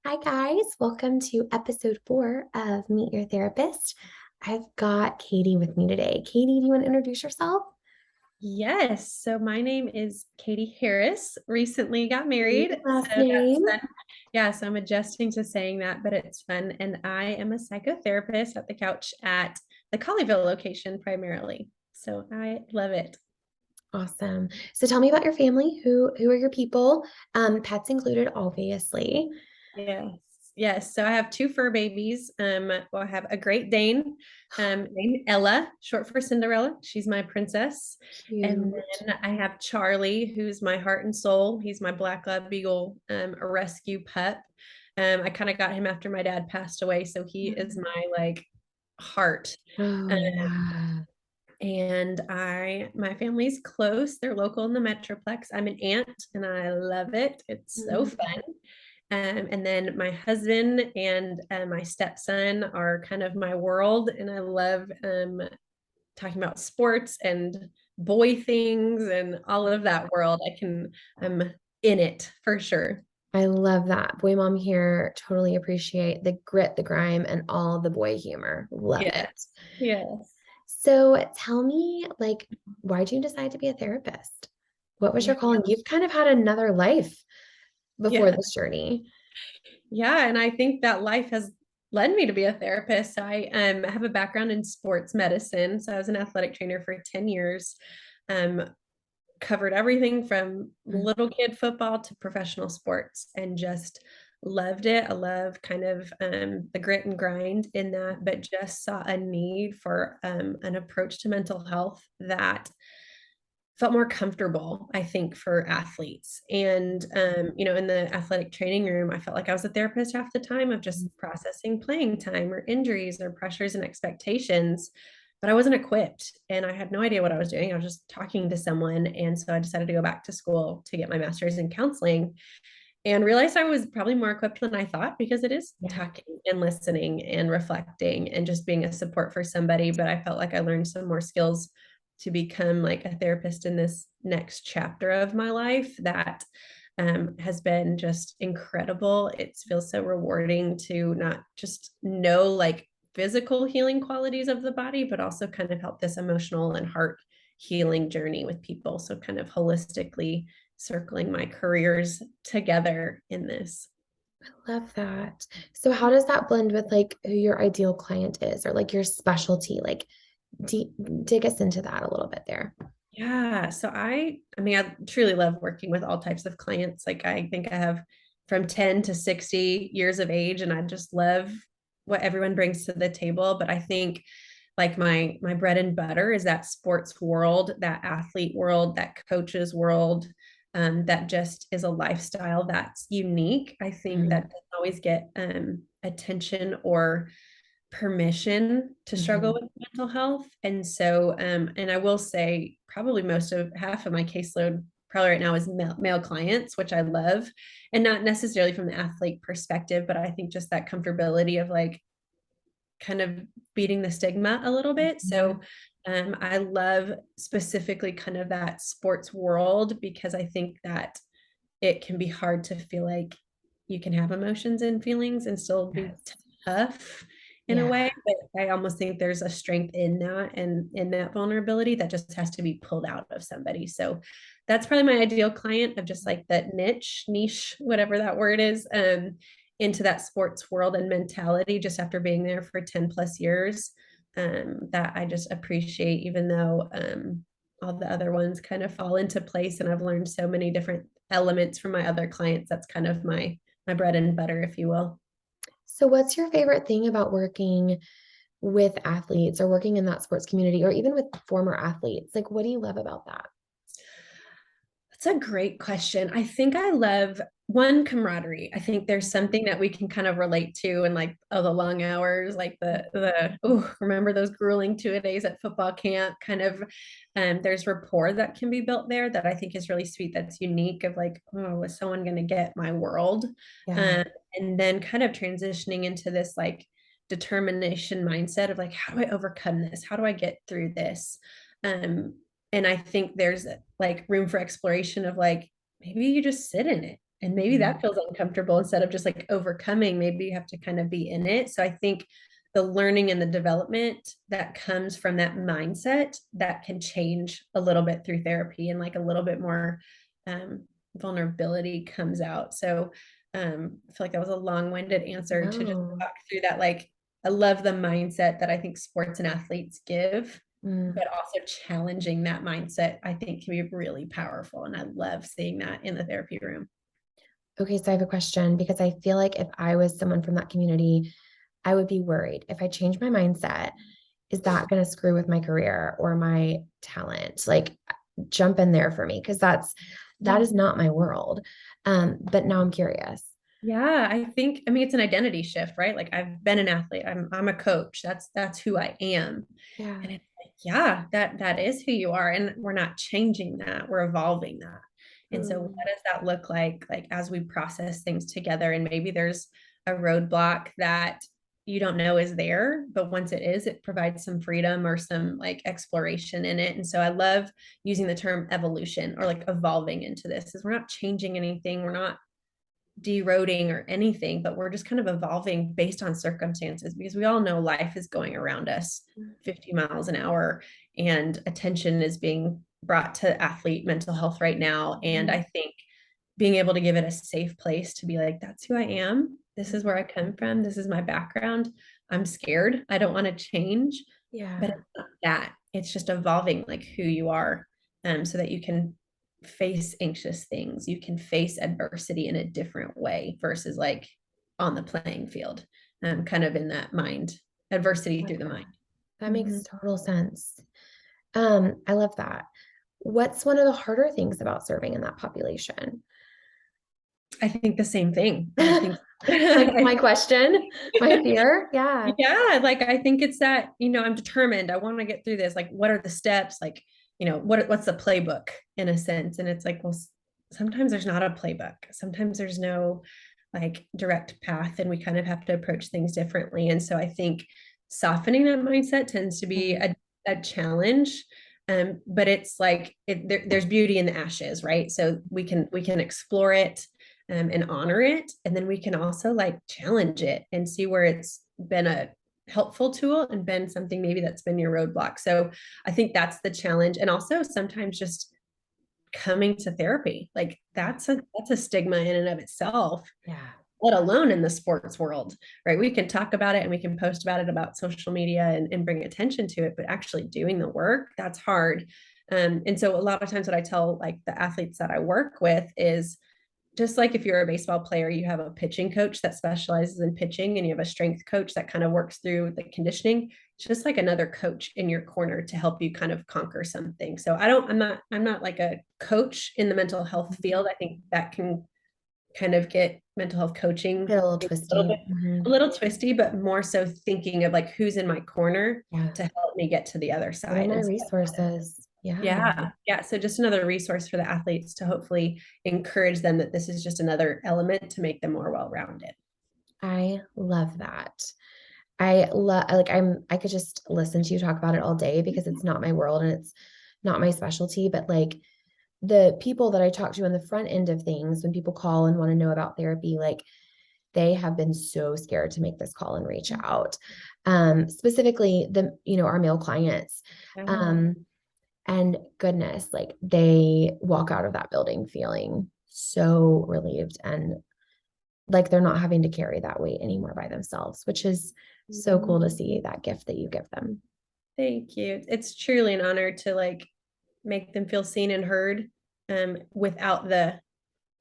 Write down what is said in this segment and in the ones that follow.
Hi, guys. Welcome to episode 4 of Meet Your Therapist. I've got Katie with me today. Katie, do you want to introduce yourself? Yes. So my name is Katie Harris. Recently got married. Your So last that's name. fun. Yeah. So I'm adjusting to saying that, but it's fun. And I am a psychotherapist at the couch at the Colleyville location primarily. So I love it. Awesome. So tell me about your family. Who are your people? Pets included, obviously. Yes. Yes. So I have two fur babies. Well, I have a Great Dane, named Ella, short for Cinderella. She's my princess. And Cute. then I have Charlie, who's my heart and soul. He's my Black Lab Beagle, a rescue pup. I kind of got him after my dad passed away, so he is my like heart. Oh, Um, yeah. and my family's close. They're local in the Metroplex. I'm an aunt and I love it. It's so Mm. fun. And then my husband and my stepson are kind of my world. And I love talking about sports and boy things and all of that world. I'm in it for sure. I love that. Boy mom here. Totally appreciate the grit, the grime, and all the boy humor. Love Yeah. it. Yes. So tell me, like, why'd you decide to be a therapist? What was Yeah. your calling? You've kind of had another life before Yeah. this journey. Yeah. And I think that life has led me to be a therapist. I have a background in sports medicine. So I was an athletic trainer for 10 years. Um, Covered everything from Mm. little kid football to professional sports and just loved it. I love kind of the grit and grind in that, but just saw a need for an approach to mental health that felt more comfortable, I think, for athletes. And, in the athletic training room, I felt like I was a therapist half the time of just processing playing time or injuries or pressures and expectations. But I wasn't equipped and I had no idea what I was doing. I was just talking to someone. And so I decided to go back to school to get my master's in counseling and realized I was probably more equipped than I thought because it is Yeah. talking and listening and reflecting and just being a support for somebody. But I felt like I learned some more skills to become like a therapist in this next chapter of my life that has been just incredible. It feels so rewarding to not just know like physical healing qualities of the body, but also kind of help this emotional and heart healing journey with people. So, kind of holistically circling my careers together in this. Love that. So how does that blend with like who your ideal client is or like your specialty? Like dig us into that a little bit there. Yeah, so I mean I truly love working with all types of clients. Like I think I have from 10 to 60 years of age and I just love what everyone brings to the table, but I think like my bread and butter is that sports world, that athlete world, that coaches world, that just is a lifestyle that's unique. I think that Mhm. doesn't always get attention or permission to struggle Mhm. with mental health. And so, and I will say, probably most of half of my caseload probably right now is male clients, which I love, and not necessarily from the athlete perspective, but I think just that comfortability of like kind of beating the stigma a little bit. Yeah. So, I love specifically kind of that sports world because I think that it can be hard to feel like you can have emotions and feelings and still be Yes. tough in a Yeah. way. But I almost think there's a strength in that and in that vulnerability that just has to be pulled out of somebody. So that's probably my ideal client of just like that niche, whatever that word is, into that sports world and mentality just after being there for 10 plus years. That I just appreciate, even though all the other ones kind of fall into place. And I've learned so many different elements from my other clients. That's kind of my bread and butter, if you will. So what's your favorite thing about working with athletes or working in that sports community or even with former athletes? Like what do you love about that? That's a great question. I think I love one camaraderie. I think there's something that we can kind of relate to and like oh the long hours, like the oh remember those grueling 2 days at football camp kind of there's rapport that can be built there that I think is really sweet that's unique of like oh is someone going to get my world Yeah. um, and then kind of transitioning into this like determination mindset of like how do I overcome this? How do I get through this? Um, and I think there's like room for exploration of like maybe you just sit in it And maybe that feels uncomfortable instead of just like overcoming. Maybe you have to kind of be in it. So I think the learning and the development that comes from that mindset that can change a little bit through therapy, and like a little bit more um, vulnerability comes out. So I feel like that was a long-winded answer to just No. walk through that. Like, I love the mindset that I think sports and athletes give, Mm. but also challenging that mindset, I think can be really powerful. And I love seeing that in the therapy room. Okay, so I have a question because I feel like if I was someone from that community, I would be worried if I change my mindset, is that going to screw with my career or my talent? Like, jump in there for me because that is not my world. But now I'm curious. Yeah, I mean, it's an identity shift, right? Like, I've been an athlete. I'm a coach. That's who I am. Yeah. And it's like, yeah, that is who you are. And we're not changing that. We're evolving that. And so what Mm. does that look like as we process things together? And maybe there's a roadblock that you don't know is there, but once it is, it provides some freedom or some like exploration in it. And so I love using the term evolution, or like evolving into this, is we're not changing anything. We're not deroding or anything, but we're just kind of evolving based on circumstances, because we all know life is going around us 50 miles an hour, and attention is being brought to athlete mental health right now. And I think being able to give it a safe place to be like, that's who I am. This is where I come from. This is my background. I'm scared. I don't want to change, but Yeah. it's not that. It's just evolving like who you are, so that you can face anxious things. You can face adversity in a different way versus like on the playing field, kind of in that mind, adversity Love through the that. mind. That makes Mhm. total sense. I love that. What's one of the harder things about serving in that population? I think the same thing. I think My question, my fear. Yeah. yeah, like I think it's that, I'm determined. I want to get through this. Like, what are the steps? Like, what's the playbook in a sense? And it's like, well, sometimes there's not a playbook. Sometimes there's no like direct path, and we kind of have to approach things differently. And so I think softening that mindset tends to be Mm. a challenge. But it's like there's beauty in the ashes, right? So we can explore it, and honor it. And then we can also like challenge it and see where it's been a helpful tool and been something maybe that's been your roadblock. So I think that's the challenge. And also sometimes just coming to therapy, like that's a stigma in and of itself, Yeah. let alone in the sports world, right? We can talk about it and we can post about it about social media and bring attention to it, but actually doing the work, that's hard. And so a lot of times what I tell like the athletes that I work with is, just like if you're a baseball player, you have a pitching coach that specializes in pitching, and you have a strength coach that kind of works through the conditioning. It's just like another coach in your corner to help you kind of conquer something. So I'm not like a coach in the mental health field. I think that can kind of get mental health coaching Get a little a little twisty. bit, a little twisty, but more so thinking of like who's in my corner Yeah. to help me get to the other What are side. my And so resources? Yeah. yeah. So just another resource for the athletes to hopefully encourage them that this is just another element to make them more well-rounded. I love that. I could just listen to you talk about it all day because it's not my world and it's not my specialty, but like the people that I talk to on the front end of things, when people call and want to know about therapy, like they have been so scared to make this call and reach out. Specifically our male clients. Yeah. Um, and goodness, like they walk out of that building feeling so relieved and like they're not having to carry that weight anymore by themselves, which is so cool to see that gift that you give them. Thank you. It's truly an honor to like make them feel seen and heard, without the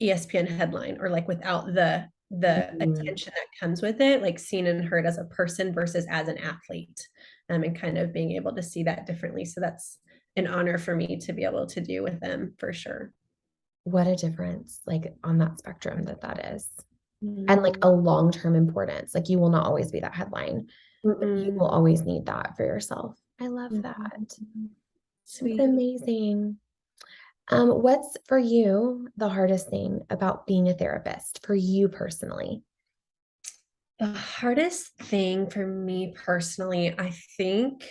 ESPN headline, or like without the Mm. attention that comes with it, like seen and heard as a person versus as an athlete, and kind of being able to see that differently. So that's an honor for me to be able to do with them for sure. What a difference, like on that spectrum that is. And like Mm. a long-term importance. Like you will not always be that headline, but you Mm-mm. will always need that for yourself. I love that. Mhm. That's Sweet. amazing. What's for you the hardest thing about being a therapist for you personally? The hardest thing for me personally, I think,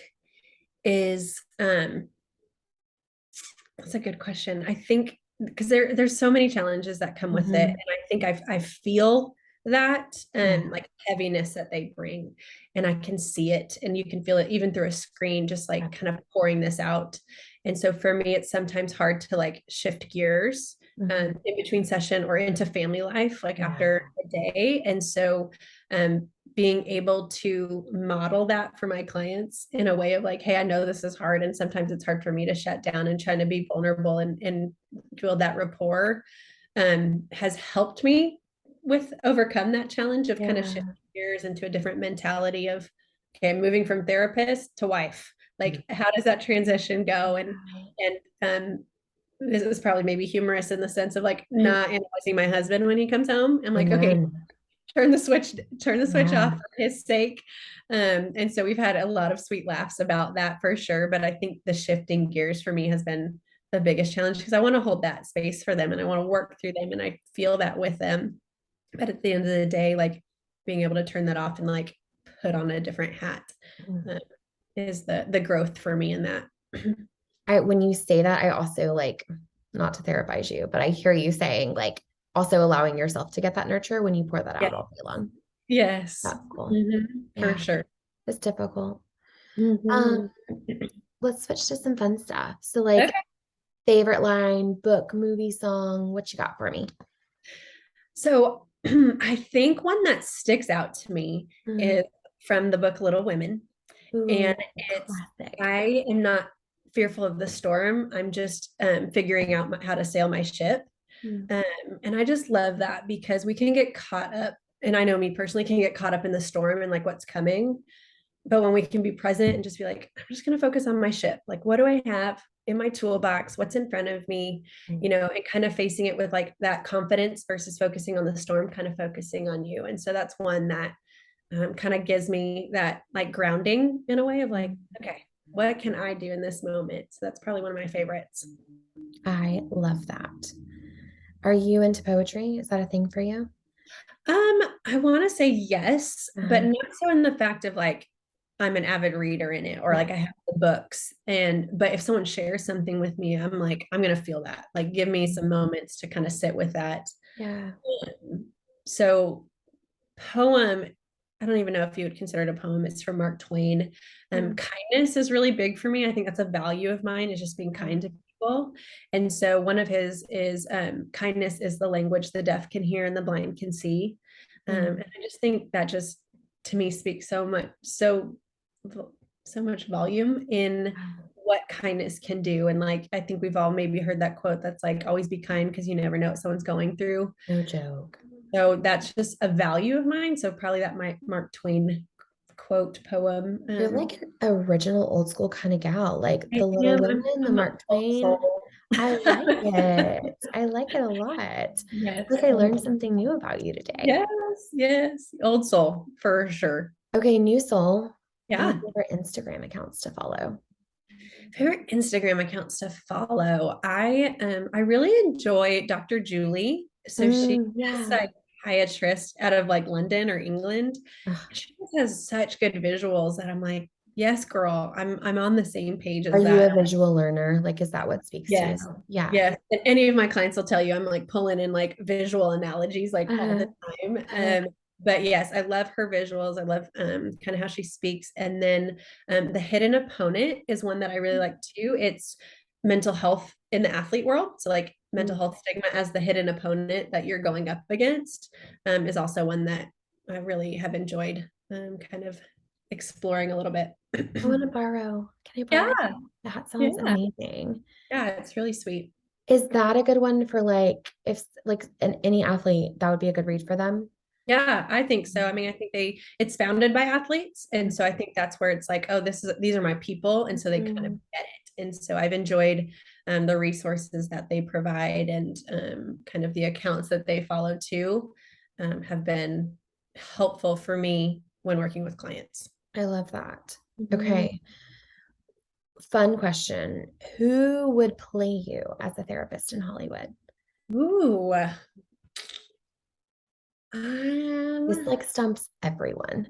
is that's a good question. I think because there's so many challenges that come with it. And I think I feel that like heaviness that they bring, and I can see it, and you can feel it even through a screen, just like kind of pouring this out. And so for me, it's sometimes hard to like shift gears in between session or into family life, like after a day. And so being able to model that for my clients in a way of like, hey, I know this is hard. And sometimes it's hard for me to shut down and trying to be vulnerable and build that rapport has helped me with overcome that challenge of kind of shifting gears into a different mentality of, okay, I'm moving from therapist to wife. Like, how does that transition go? And this is probably maybe humorous in the sense of like not analyzing my husband when he comes home. I'm like, okay, turn the switch off for his sake. And so we've had a lot of sweet laughs about that for sure. But I think the shifting gears for me has been the biggest challenge, because I want to hold that space for them and I want to work through them and I feel that with them. But at the end of the day, like being able to turn that off and like put on a different hat is the growth for me in that. When you say that, I also like, not to therapize you, but I hear you saying like also allowing yourself to get that nurture when you pour that out all day long. Yes. That's cool. For sure. It's difficult. Let's switch to some fun stuff. So like favorite line, book, movie, song, what you got for me? So I think one that sticks out to me is from the book Little Women. And it's classic. I am not fearful of the storm. I'm just figuring out how to sail my ship. And I just love that, because we can get caught up, and I know me personally can get caught up in the storm and like what's coming. But when we can be present and just be like, I'm just going to focus on my ship. Like, what do I have in my toolbox? What's in front of me? You know, and kind of facing it with like that confidence versus focusing on the storm, kind of focusing on you. And so that's one that kind of gives me that like grounding in a way of like, okay, what can I do in this moment? So that's probably one of my favorites. I love that. Are you into poetry? Is that a thing for you? I want to say yes, but not so in the fact of like I'm an avid reader in it, or like I have the books. But if someone shares something with me, I'm like, I'm gonna feel that. Like, give me some moments to kind of sit with that. Yeah. So poem, I don't even know if you would consider it a poem. It's from Mark Twain. Kindness is really big for me. I think that's a value of mine, is just being kind to people. And so one of his is kindness is the language the deaf can hear and the blind can see. And I just think that just to me speaks so much volume in what kindness can do. And like, I think we've all maybe heard that quote that's like, always be kind because you never know what someone's going through. No joke. So that's just a value of mine. So probably that Mark Twain quote poem. You're like an original old school kind of gal, like I the Little am, Women, the I'm Mark old Twain. soul. I like it. I like it a lot. Yes. Like I learned something new about you today. Yes. Old soul for sure. Okay, new soul. Any Yeah. favorite Instagram accounts to follow? Favorite Instagram accounts to follow. I really enjoy Dr. Julie. So she is Yeah. a psychiatrist out of like London or England. Ugh. She just has such good visuals that I'm like, yes, girl, I'm on the same page Are as you a that. visual learner? Like, is that what speaks to you? Yes. Yeah. Yes. And any of my clients will tell you I'm like pulling in like visual analogies like all the time. But yes, I love her visuals. I love kind of how she speaks. And then the hidden opponent is one that I really like too. It's mental health in the athlete world. So like mental health stigma as the hidden opponent that you're going up against is also one that I really have enjoyed kind of exploring a little bit. I want to borrow. Can I borrow? Yeah. That Yeah. sounds amazing. Yeah. It's really sweet. Is that a good one for like if like any athlete that would be a good read for them? Yeah, I think so. I mean, I think it's founded by athletes. And so I think that's where it's like, oh, these are my people. And so they kind of get it. And so I've enjoyed the resources that they provide, and kind of the accounts that they follow too have been helpful for me when working with clients. I love that. Okay. Fun question. Who would play you as a therapist in Hollywood? Ooh. This like stumps everyone.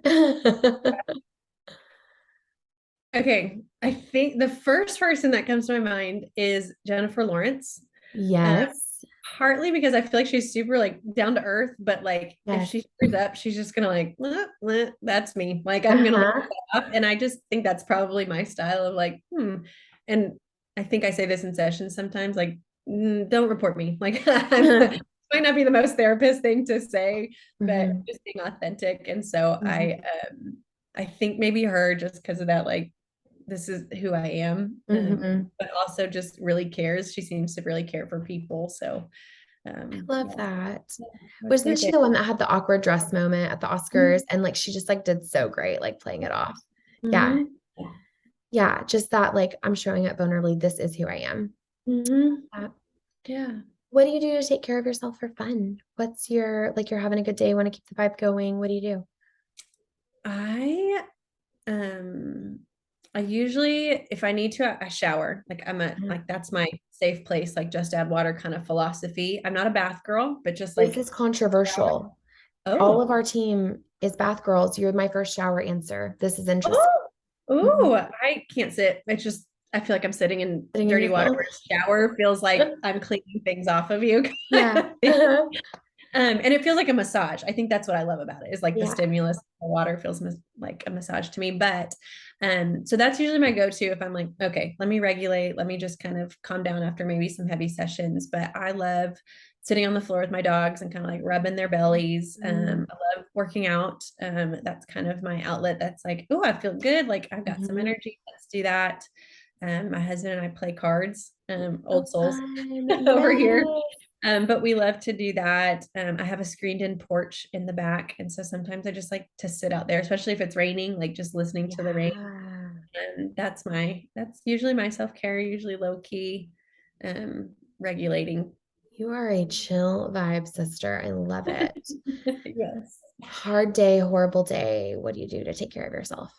Okay. I think the first person that comes to my mind is Jennifer Lawrence. Yes. Partly because I feel like she's super like down to earth, but like if Yes. she screws up, she's just gonna like, that's me. Like I'm gonna like Uh-huh. laugh. And I just think that's probably my style of like, And I think I say this in sessions sometimes, like, don't report me. Like might not be the most therapist thing to say, but Mhm. just being authentic. And so Mhm. I think maybe her just because of that, like this is who I am, Mhm. but also just really cares. She seems to really care for people. So, I love yeah, that. that's my Wasn't she thing. the one that had the awkward dress moment at the Oscars? And like she just like did so great, like playing it off. Yeah. Mm-hmm. Yeah. Just that like I'm showing up vulnerably. This is who I am. Mm-hmm. Uh, Yeah. what do you do to take care of yourself for fun? What's your like you're having a good day, want to keep the vibe going? What do you do? I um I usually if I need to I shower. Like like that's my safe place, like just add water kind of philosophy. I'm not a bath girl, but just This like is shower. controversial. All Oh. of our team is bath girls. You're my first shower answer. This is interesting. Oh, Mhm. I can't sit. It's just I feel like I'm sitting in Sitting in dirty your water filth. where a shower feels like I'm cleaning things off of you. Yeah. And it feels like a massage. I think that's what I love about it is like the Yeah. stimulus. The water feels like a massage to me. But so that's usually my go-to if I'm like, okay, let me regulate. Let me just kind of calm down after maybe some heavy sessions. But I love sitting on the floor with my dogs and kind of like rubbing their bellies. Mhm. I love working out. That's kind of my outlet. That's like, oh, I feel good. Like I've got some Mhm. energy. Let's do that. My husband and I play cards, So old souls fun. over here. Yes. But we love to do that. I have a screened in porch in the back. And so sometimes I just like to sit out there, especially if it's raining, like just listening to the rain. Yeah. And that's usually my self-care, usually low key, regulating. You are a chill vibe sister. I love it. Yes. Hard day, horrible day. What do you do to take care of yourself?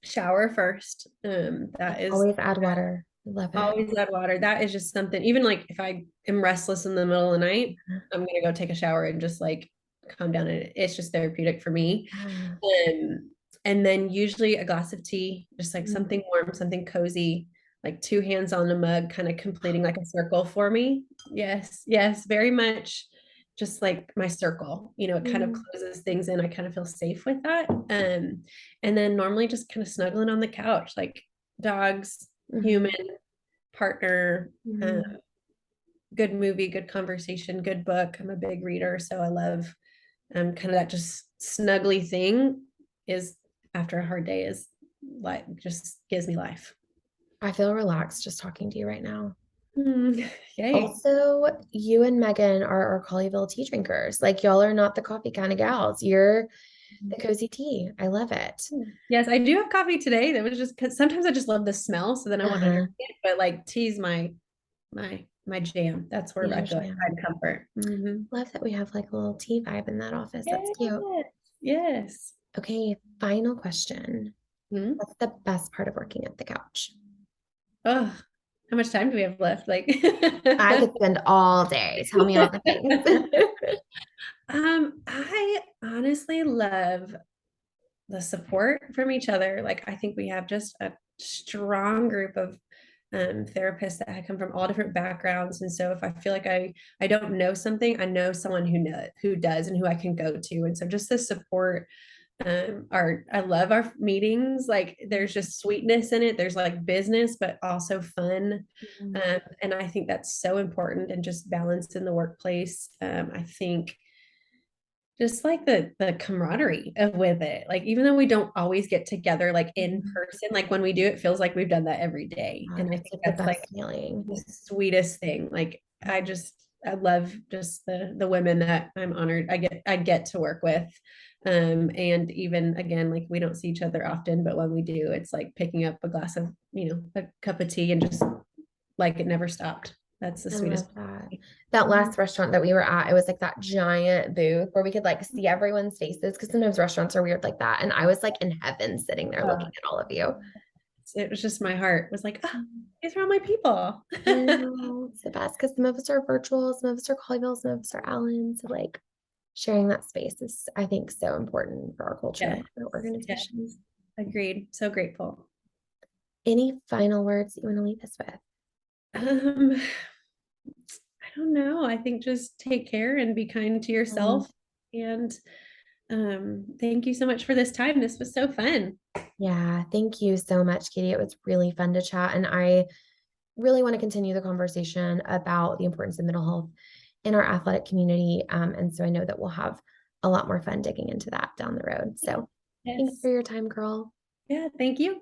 Shower first. That is Always add water. I love it. always add water. That is just something, even like if I am restless in the middle of the night, I'm gonna go take a shower and just like calm down. And it's just therapeutic for me. Yeah. Um, and then usually a glass of tea, just like Mm. something warm, something cozy, like two hands on the mug, kind of completing like a circle for me. Yes, yes, very much just like my circle, it kind of Mm. closes things in. I kind of feel safe with that. And then normally just kind of snuggling on the couch, like dogs, human, Mhm. partner, Mhm. good movie, good conversation, good book. I'm a big reader, so I love kind of that just snuggly thing is after a hard day is like just gives me life. I feel relaxed just talking to you right now. Yay. Also, you and Megan are our Colleyville tea drinkers. Like y'all are not the coffee kind of gals. You're the cozy tea. I love it. Yes, I do have coffee today. That was just because sometimes I just love the smell, so then I want to drink Uh-huh. it. But like tea's my jam. That's where Tea's I your feel like I jam. find comfort. Love that we have like a little tea vibe in that office. That's cute. Yes. Yes. Okay, final question. Mhm. What's the best part of working at the couch? Oh, how much time do we have left? Like I could spend all day. Tell me all the things. I honestly love the support from each other. Like I think we have just a strong group of therapists that come from all different backgrounds. And so if I feel like I don't know something, I know someone who does and who I can go to. And so just the support. I love our meetings. Like there's just sweetness in it. There's like business, but also fun. Mhm. And I think that's so important and just balance in the workplace. I think just like the camaraderie of with it. Like even though we don't always get together like in Mhm. person, like when we do, it feels like we've done that every day. And I It's think like the that's like best feeling. the sweetest thing. Like I love just the women that I'm honored I get to work with. And even again, like we don't see each other often, but when we do, it's like picking up a glass of, a cup of tea and just like it never stopped. That's the I sweetest. love that. That last restaurant that we were at, it was like that giant booth where we could like see everyone's faces because sometimes restaurants are weird like that. And I was like in heaven sitting there looking at all of you. It was just my heart was like, oh, these are all my people. I know it's the best because some of us are virtual, some of us are Colleyville, some of us are Allen. So like sharing that space is, I think, so important for our culture Yeah. and for our Yeah. organizations. Agreed. So grateful. Any final words that you want to leave us with? Um, I don't know. I think just take care and be kind to Mm, yourself. And thank you so much for this time. This was so fun. yeah, thank you so much, Katie. It was really fun to chat. And I really want to continue the conversation about the importance of mental health in our athletic community. And so I know that we'll have a lot more fun digging into that down the road. So thanks Yes. for your time, girl. Yeah, thank you.